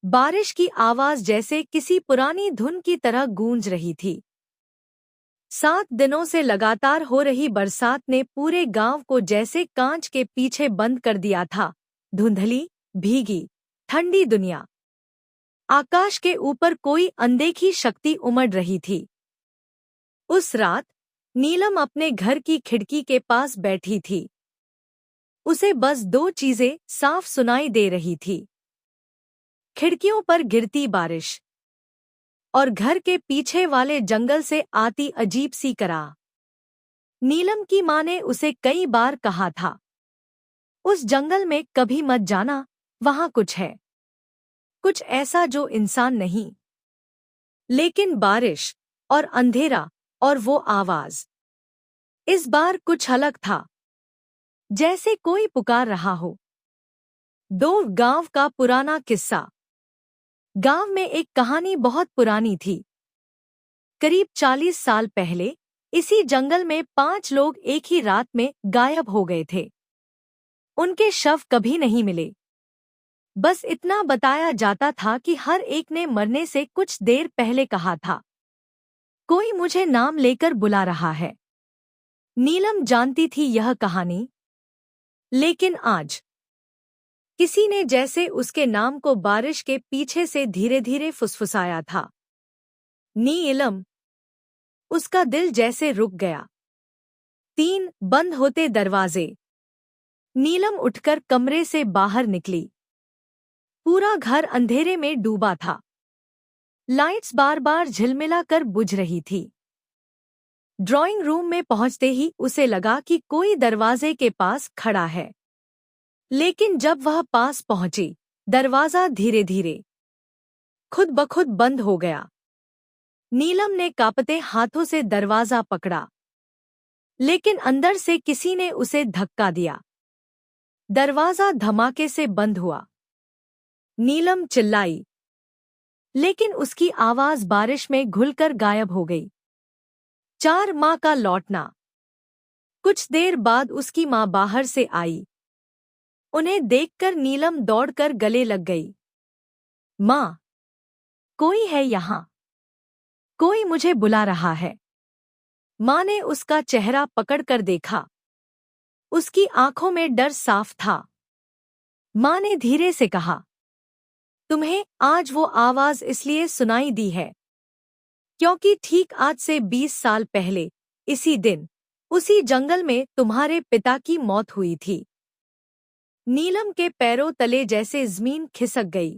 बारिश की आवाज जैसे किसी पुरानी धुन की तरह गूंज रही थी। 7 दिनों से लगातार हो रही बरसात ने पूरे गांव को जैसे कांच के पीछे बंद कर दिया था। धुंधली, भीगी, ठंडी दुनिया। आकाश के ऊपर कोई अनदेखी शक्ति उमड़ रही थी। उस रात नीलम अपने घर की खिड़की के पास बैठी थी। उसे बस 2 चीजें साफ सुनाई दे रही थी। खिड़कियों पर गिरती बारिश और घर के पीछे वाले जंगल से आती अजीब सी कराह। नीलम की माँ ने उसे कई बार कहा था, उस जंगल में कभी मत जाना, वहां कुछ है, कुछ ऐसा जो इंसान नहीं। लेकिन बारिश और अंधेरा और वो आवाज, इस बार कुछ अलग था, जैसे कोई पुकार रहा हो। 2 गांव का पुराना किस्सा। गांव में एक कहानी बहुत पुरानी थी। करीब 40 साल पहले इसी जंगल में 5 लोग एक ही रात में गायब हो गए थे। उनके शव कभी नहीं मिले। बस इतना बताया जाता था कि हर एक ने मरने से कुछ देर पहले कहा था, कोई मुझे नाम लेकर बुला रहा है। नीलम जानती थी यह कहानी, लेकिन आज किसी ने जैसे उसके नाम को बारिश के पीछे से धीरे धीरे फुसफुसाया था। नीलम। उसका दिल जैसे रुक गया। 3 बंद होते दरवाजे। नीलम उठकर कमरे से बाहर निकली। पूरा घर अंधेरे में डूबा था। लाइट्स बार बार झिलमिला कर बुझ रही थी। ड्राइंग रूम में पहुंचते ही उसे लगा कि कोई दरवाजे के पास खड़ा है। लेकिन जब वह पास पहुंची, दरवाजा धीरे धीरे खुद ब खुद बंद हो गया। नीलम ने कांपते हाथों से दरवाजा पकड़ा, लेकिन अंदर से किसी ने उसे धक्का दिया। दरवाजा धमाके से बंद हुआ। नीलम चिल्लाई, लेकिन उसकी आवाज बारिश में घुलकर गायब हो गई। 4 माँ का लौटना। कुछ देर बाद उसकी माँ बाहर से आई। उन्हें देखकर नीलम दौड़कर गले लग गई। माँ, कोई है यहाँ, कोई मुझे बुला रहा है। माँ ने उसका चेहरा पकड़कर देखा। उसकी आंखों में डर साफ था। माँ ने धीरे से कहा, तुम्हें आज वो आवाज इसलिए सुनाई दी है क्योंकि ठीक आज से 20 साल पहले इसी दिन उसी जंगल में तुम्हारे पिता की मौत हुई थी। नीलम के पैरों तले जैसे जमीन खिसक गई।